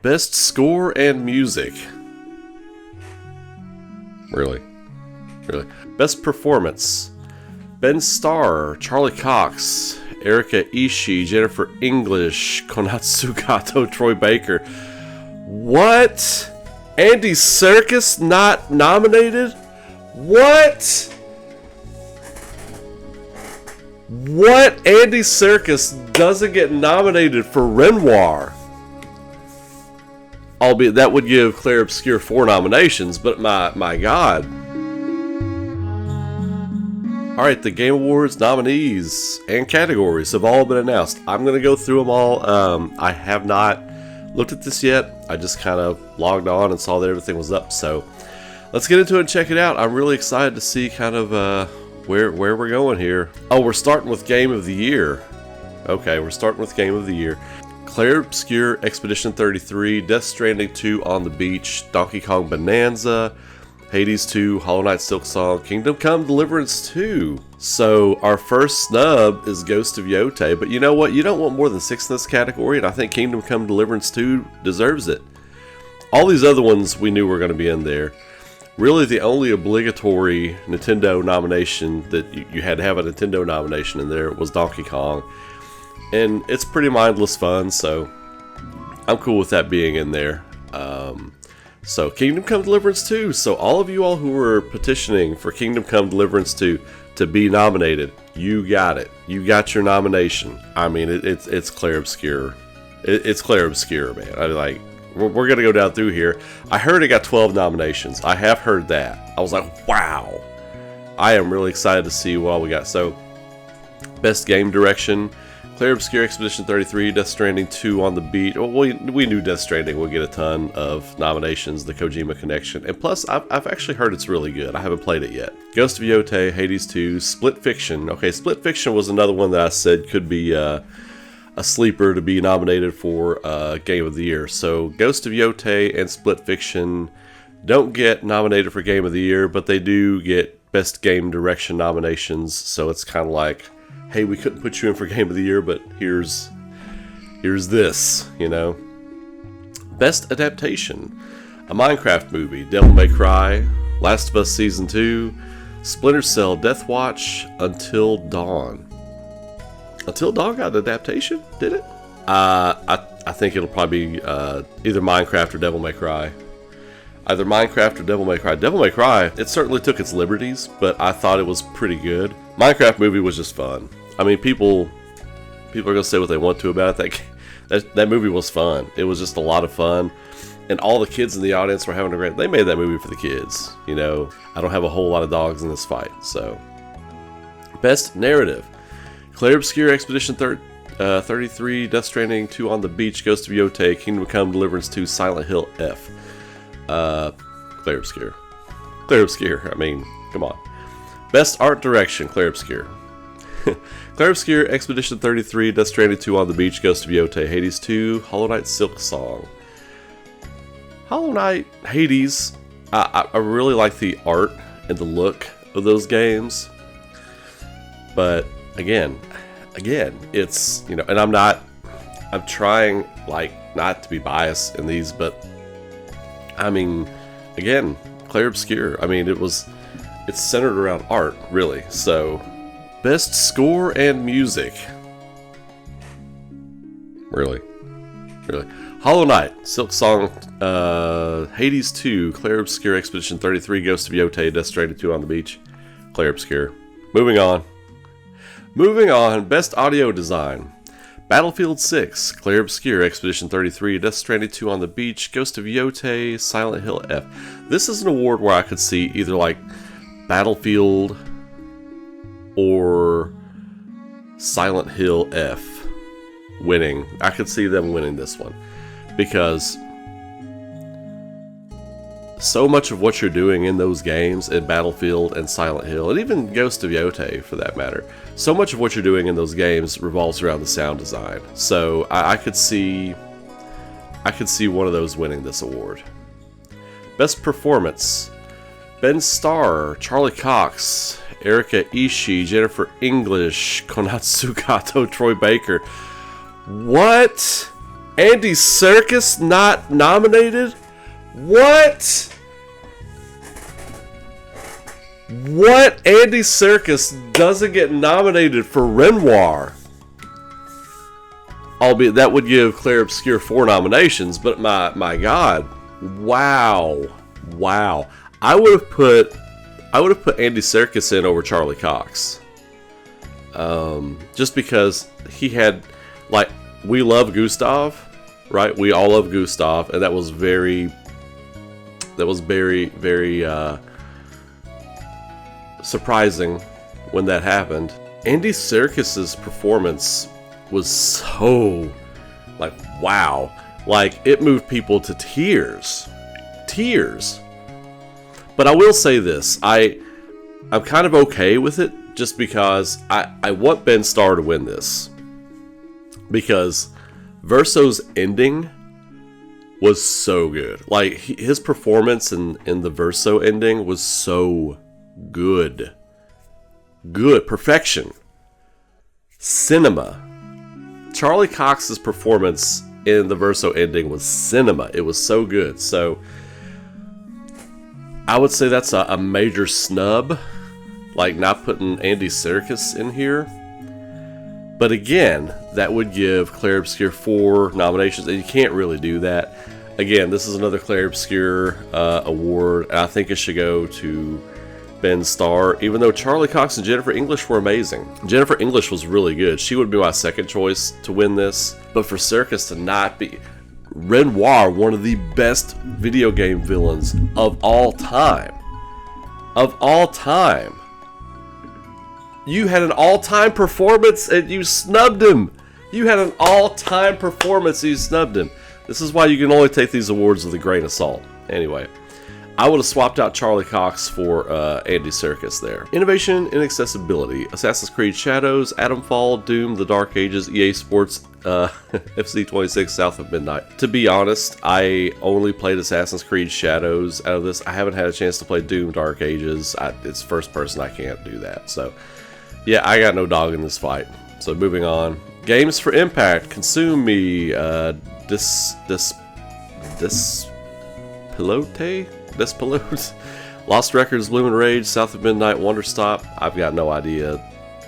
Best Score and Music. Really? Really? Best Performance. Ben Starr, Charlie Cox, Erika Ishii, Jennifer English, Konatsu Kato, Troy Baker. What? Andy Serkis not nominated? What? What? Andy Serkis doesn't get nominated for Renoir? Albeit that would give Claire Obscure 4 nominations, but my God. Alright, the Game Awards nominees and categories have all been announced. I'm going to go through them all. I have not looked at this yet. I just kind of logged on and saw that everything was up. So let's get into it and check it out. I'm really excited to see kind of where we're going here. Oh, we're starting with Game of the Year. Okay, we're starting with Game of the Year. Claire Obscure Expedition 33, Death Stranding 2 On the Beach, Donkey Kong Bonanza, Hades 2, Hollow Knight Silksong, Kingdom Come Deliverance 2. So our first snub is Ghost of Yotei, but you know what? You don't want more than 6 in this category, and I think Kingdom Come Deliverance 2 deserves it. All these other ones we knew were going to be in there. Really, the only obligatory Nintendo nomination that you had to have a Nintendo nomination in there was Donkey Kong. And it's pretty mindless fun, so I'm cool with that being in there. So Kingdom Come Deliverance 2. So all of you all who were petitioning for Kingdom Come Deliverance 2 to be nominated, you got it. You got your nomination. I mean, it's Claire Obscure. It's Claire Obscure, man. We're gonna go down through here. I heard it got 12 nominations. I have heard that. I was like, wow. I am really excited to see what all we got. So, Best Game Direction. Claire Obscure Expedition 33, Death Stranding 2 On the Beach. Well, we knew Death Stranding would get a ton of nominations, the Kojima Connection. And plus, I've actually heard it's really good. I haven't played it yet. Ghost of Yotei, Hades 2, Split Fiction. Okay, Split Fiction was another one that I said could be a sleeper to be nominated for Game of the Year. So, Ghost of Yotei and Split Fiction don't get nominated for Game of the Year, but they do get Best Game Direction nominations. So, it's kind of like, hey, we couldn't put you in for Game of the Year, but here's this, you know. Best Adaptation. A Minecraft movie, Devil May Cry, Last of Us Season 2, Splinter Cell, Death Watch, Until Dawn. Until Dawn got an adaptation, did it? I think it'll probably be either Minecraft or Devil May Cry. Either Minecraft or Devil May Cry. Devil May Cry, it certainly took its liberties, but I thought it was pretty good. Minecraft movie was just fun. I mean, people are gonna say what they want to about it. That movie was fun. It was just a lot of fun, and all the kids in the audience were having a great. They made that movie for the kids. You know, I don't have a whole lot of dogs in this fight. So, Best Narrative. Claire Obscure Expedition 33, Death Stranding 2 On the Beach, Ghost of Yotei, Kingdom Come Deliverance 2, Silent Hill F. Claire Obscure. Claire Obscure, I mean, come on. Best Art Direction, Claire Obscure. Claire Obscure Expedition 33, Death Stranding 2 On the Beach, Ghost of Yotei, Hades 2, Hollow Knight Silksong. Hollow Knight, Hades, I really like the art and the look of those games. But again, it's, you know, and I'm trying like not to be biased in these, but I mean, again, Claire Obscure. I mean, it's centered around art, really. So, Best Score and Music. Really? Hollow Knight, Silksong, Hades 2, Claire Obscure Expedition 33, Ghost of Yotei, Death Stranding 2 On the Beach, Claire Obscure. Moving on, Best Audio Design. Battlefield 6, Claire Obscure Expedition 33, Death Stranding 2 On the Beach, Ghost of Yotei, Silent Hill F. This is an award where I could see either like Battlefield or Silent Hill F winning. I could see them winning this one because so much of what you're doing in those games, in Battlefield and Silent Hill, and even Ghost of Yotei for that matter, so much of what you're doing in those games revolves around the sound design. So I could see one of those winning this award. Best Performance. Ben Starr, Charlie Cox, Erika Ishii, Jennifer English, Konatsu Kato, Troy Baker. What? Andy Serkis not nominated? What? What? Andy Serkis doesn't get nominated for Renoir? Albeit that would give Clair Obscur 4 nominations, but my God. Wow. Wow. I would have put Andy Serkis in over Charlie Cox. Just because he had, like, we love Gustav, right? We all love Gustav, and that was very, very surprising when that happened. Andy Serkis's performance was so, like, wow. Like, it moved people to tears. Tears. But I will say this, I'm kind of okay with it, just because I want Ben Starr to win this. Because Verso's ending was so good. Like, his performance in the Verso ending was so good. Good. Perfection. Cinema. Charlie Cox's performance in the Verso ending was cinema. It was so good. So, I would say that's a major snub. Like, not putting Andy Serkis in here. But again, that would give Clair Obscur 4 nominations, and you can't really do that. Again, this is another Clair Obscur award, and I think it should go to Ben Starr, even though Charlie Cox and Jennifer English were amazing. Jennifer English was really good. She would be my second choice to win this. But for Serkis to not be... Renoir, one of the best video game villains of all time. Of all time. You had an all-time performance and you snubbed him. You had an all-time performance and you snubbed him. This is why you can only take these awards with a grain of salt. Anyway, I would have swapped out Charlie Cox for Andy Serkis there. Innovation in accessibility. Assassin's Creed Shadows, Atomfall, Doom, The Dark Ages, EA Sports, FC26, South of Midnight. To be honest, I only played Assassin's Creed Shadows out of this. I haven't had a chance to play Doom, Dark Ages. It's first person, I can't do that. So, yeah, I got no dog in this fight. So, moving on. Games for Impact. Consume Me. Despilote? Lost Records, Bloom and Rage, South of Midnight, Wonder Stop. I've got no idea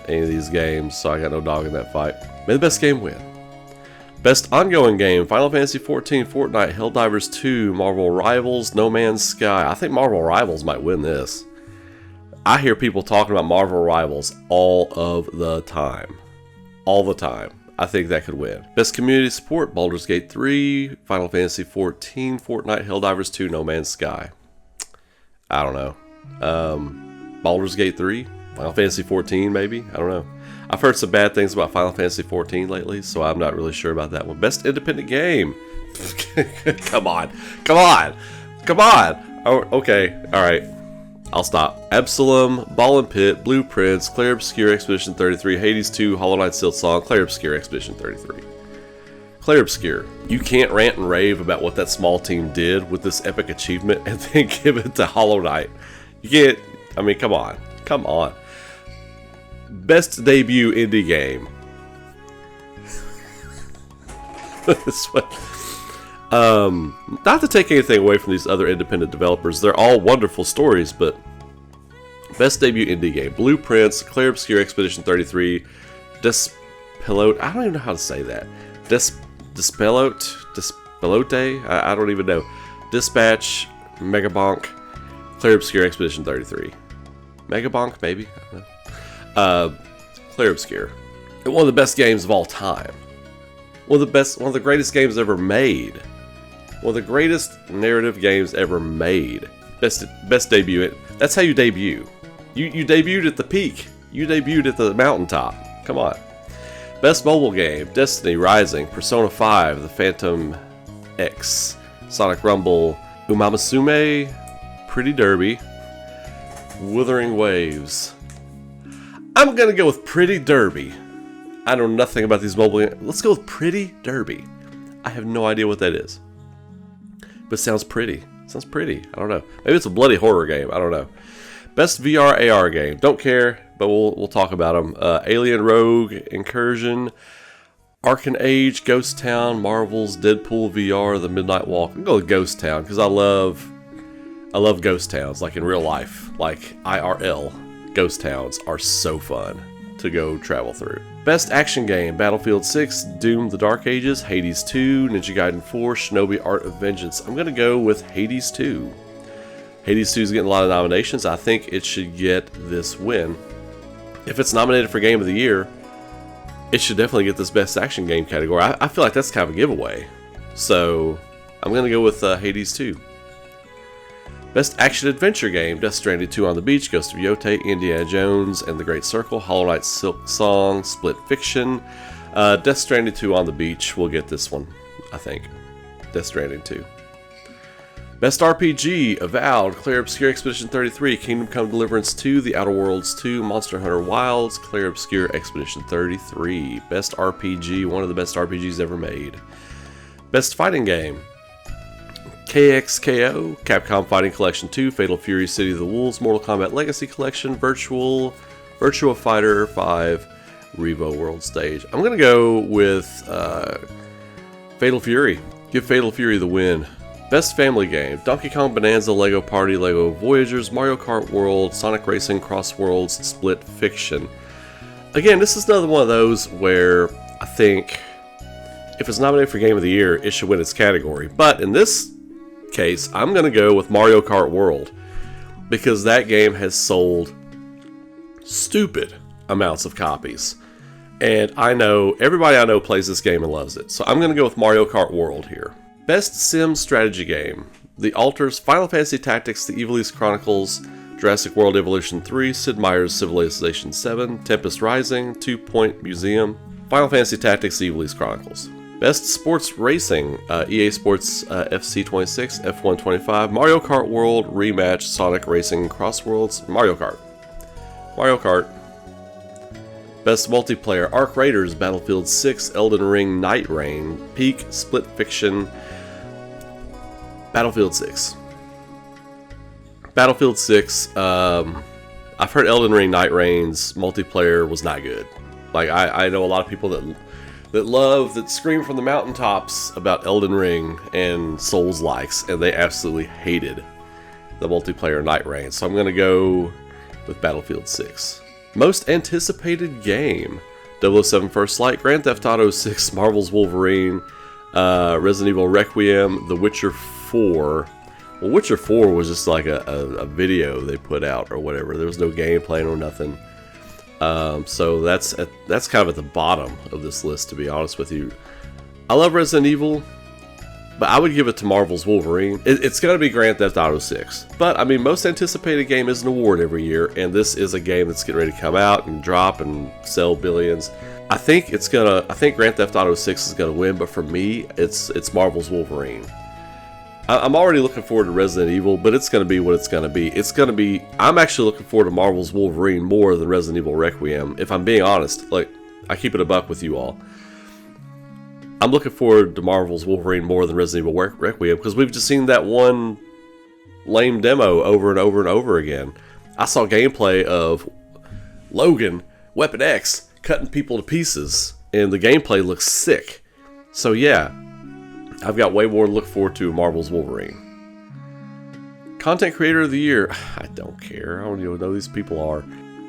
any of these games, so I got no dog in that fight. May the best game win. Best ongoing game, Final Fantasy XIV, Fortnite, Helldivers 2, Marvel Rivals, No Man's Sky. I think Marvel Rivals might win this. I hear people talking about Marvel Rivals all of the time. All the time. I think that could win. Best community support, Baldur's Gate 3, Final Fantasy XIV, Fortnite, Helldivers 2, No Man's Sky. I don't know. Baldur's Gate 3, Final Fantasy XIV maybe? I don't know. I've heard some bad things about Final Fantasy XIV lately, so I'm not really sure about that one. Best independent game. Come on. Come on. Come on. Oh, okay. Alright. I'll stop. Absalom, Ball and Pit, Blueprints, Clair Obscur Expedition 33, Hades 2, Hollow Knight Sealed Song, Clair Obscur Expedition 33. Clair Obscur. You can't rant and rave about what that small team did with this epic achievement and then give it to Hollow Knight. You can't. I mean, come on. Come on. Best debut indie game. This one. Not to take anything away from these other independent developers, they're all wonderful stories, but best debut indie game. Blueprints, Clair Obscur Expedition 33, Despilote, I don't even know how to say that. Despilote, I don't even know. Dispatch, Megabonk, Clair Obscur Expedition 33. Megabonk, maybe? I don't know. Clair Obscur. One of the best games of all time. One of the greatest games ever made. One of the greatest narrative games ever made. Best debut. That's how you debut. You debuted at the peak. You debuted at the mountaintop. Come on. Best mobile game. Destiny, Rising, Persona 5, The Phantom X, Sonic Rumble, Umamasume, Pretty Derby, Wuthering Waves. I'm gonna go with Pretty Derby. I know nothing about these mobile games. Let's go with Pretty Derby. I have no idea what that is. But it sounds pretty. It sounds pretty. I don't know. Maybe it's a bloody horror game. I don't know. Best VR AR game. Don't care, but we'll talk about them. Alien Rogue Incursion, Arcan Age, Ghost Town, Marvel's, Deadpool VR, The Midnight Walk. I'm going to go with Ghost Town because I love ghost towns, like in real life, like IRL. Ghost towns are so fun to go travel through. Best action game: Battlefield 6, Doom: The Dark Ages, Hades 2, Ninja Gaiden 4, Shinobi Art of Vengeance. I'm going to go with Hades 2. Hades 2 is getting a lot of nominations. I think it should get this win. If it's nominated for Game of the Year, it should definitely get this Best Action Game category. I feel like that's kind of a giveaway. So I'm going to go with Hades 2. Best Action Adventure Game: Death Stranding 2 on the Beach, Ghost of Yotei, Indiana Jones and the Great Circle, Hollow Knight Silk Song, Split Fiction. Death Stranding 2 on the Beach will get this one, I think. Death Stranding 2. Best RPG: Avowed, Clair Obscur Expedition 33, Kingdom Come Deliverance 2, The Outer Worlds 2, Monster Hunter Wilds, Clair Obscur Expedition 33. Best RPG, one of the best RPGs ever made. Best Fighting Game: KXKO, Capcom Fighting Collection 2, Fatal Fury City of the Wolves, Mortal Kombat Legacy Collection, Virtua Fighter 5, Revo World Stage. I'm going to go with Fatal Fury. Give Fatal Fury the win. Best Family Game: Donkey Kong Bonanza, Lego Party, Lego Voyagers, Mario Kart World, Sonic Racing, Cross Worlds, Split Fiction. Again, this is another one of those where I think if it's nominated for Game of the Year, it should win its category. But in this case, I'm going to go with Mario Kart World because that game has sold stupid amounts of copies. And I know, everybody I know plays this game and loves it. So I'm going to go with Mario Kart World here. Best Sim Strategy Game: The Alters, Final Fantasy Tactics, The Evilise Chronicles, Jurassic World Evolution 3, Sid Meier's Civilization 7, Tempest Rising, 2 Point Museum, Final Fantasy Tactics, The Evilise Chronicles. Best Sports Racing: EA Sports FC26, F125, Mario Kart World, Rematch, Sonic Racing, Cross Worlds, Mario Kart. Mario Kart. Best Multiplayer: Arc Raiders, Battlefield 6, Elden Ring, Night Rain, Peak, Split Fiction, Battlefield 6. Battlefield 6, I've heard Elden Ring Night Rain's multiplayer was not good. Like, I know a lot of people that scream from the mountaintops about Elden Ring and Souls likes, and they absolutely hated the multiplayer Night Rain. So I'm going to go with Battlefield 6. Most Anticipated Game: 007 First Light, Grand Theft Auto 6, Marvel's Wolverine, Resident Evil Requiem, The Witcher 4. Well, Witcher 4 was just like a video they put out or whatever. There was no gameplay or nothing. So that's kind of at the bottom of this list, to be honest with you. I love Resident Evil, but I would give it to Marvel's Wolverine. It's going to be Grand Theft Auto 6. But, I mean, Most Anticipated Game is an award every year, and this is a game that's getting ready to come out and drop and sell billions. I think Grand Theft Auto 6 is going to win, but for me, it's Marvel's Wolverine. I'm already looking forward to Resident Evil, but it's going to be what it's going to be. I'm actually looking forward to Marvel's Wolverine more than Resident Evil Requiem, if I'm being honest. Like, I keep it a buck with you all. I'm looking forward to Marvel's Wolverine more than Resident Evil Requiem, because we've just seen that one lame demo over and over and over again. I saw gameplay of Logan, Weapon X, cutting people to pieces, and the gameplay looks sick. So yeah, I've got way more to look forward to Marvel's Wolverine. Content Creator of the Year: I don't care. I don't even know who these people are.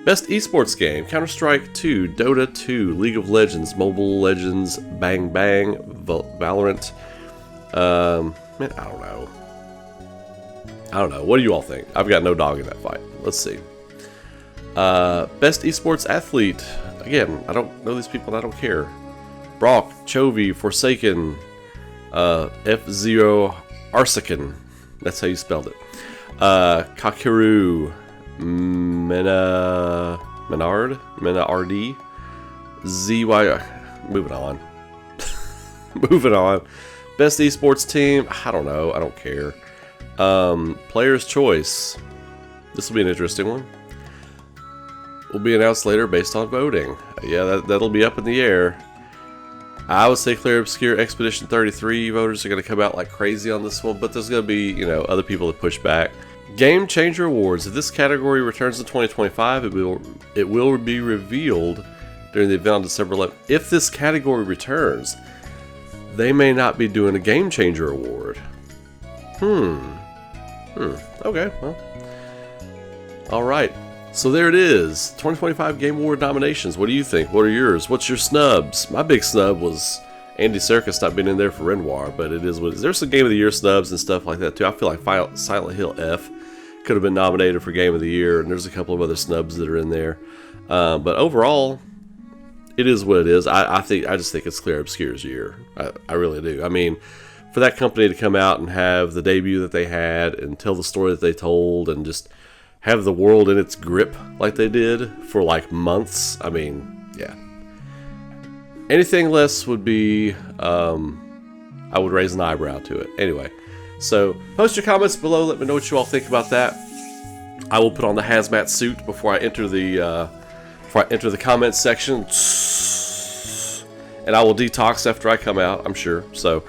Best Esports Game: Counter-Strike 2, Dota 2, League of Legends, Mobile Legends, Bang Bang, Valorant. Man, I don't know. What do you all think? I've got no dog in that fight. Let's see. Best Esports Athlete. Again, I don't know these people and I don't care. Brock, Chovy, Forsaken, F-Zero Arsaken. That's how you spelled it. Kakeru, Menardi, ZY. Moving on. Moving on. Best Esports Team. I don't know. I don't care. Player's Choice. This will be an interesting one. Will be announced later based on voting. Yeah, that'll be up in the air. I would say Clair Obscur Expedition 33 voters are going to come out like crazy on this one, but there's going to be, other people that push back. Game Changer Awards. If this category returns in 2025, it will be revealed during the event on December 11th. If this category returns, they may not be doing a Game Changer award. Okay, well. Alright. So there it is. 2025 Game Award nominations. What do you think? What are yours? What's your snubs? My big snub was Andy Serkis not being in there for Renoir, but it is what it is. There's some Game of the Year snubs and stuff like that too. I feel like Silent Hill F could have been nominated for Game of the Year, and there's a couple of other snubs that are in there. But overall, it is what it is. I just think it's Claire Obscure's year. I really do. I mean, for that company to come out and have the debut that they had and tell the story that they told and just have the world in its grip like they did for like months. I mean, yeah. Anything less would be, I would raise an eyebrow to it. Anyway, so post your comments below. Let me know what you all think about that. I will put on the hazmat suit before I enter the comments section, and I will detox after I come out, I'm sure. So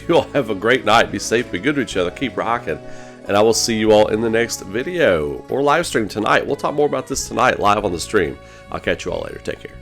you all have a great night. Be safe. Be good to each other. Keep rocking. And I will see you all in the next video or live stream tonight. We'll talk more about this tonight live on the stream. I'll catch you all later. Take care.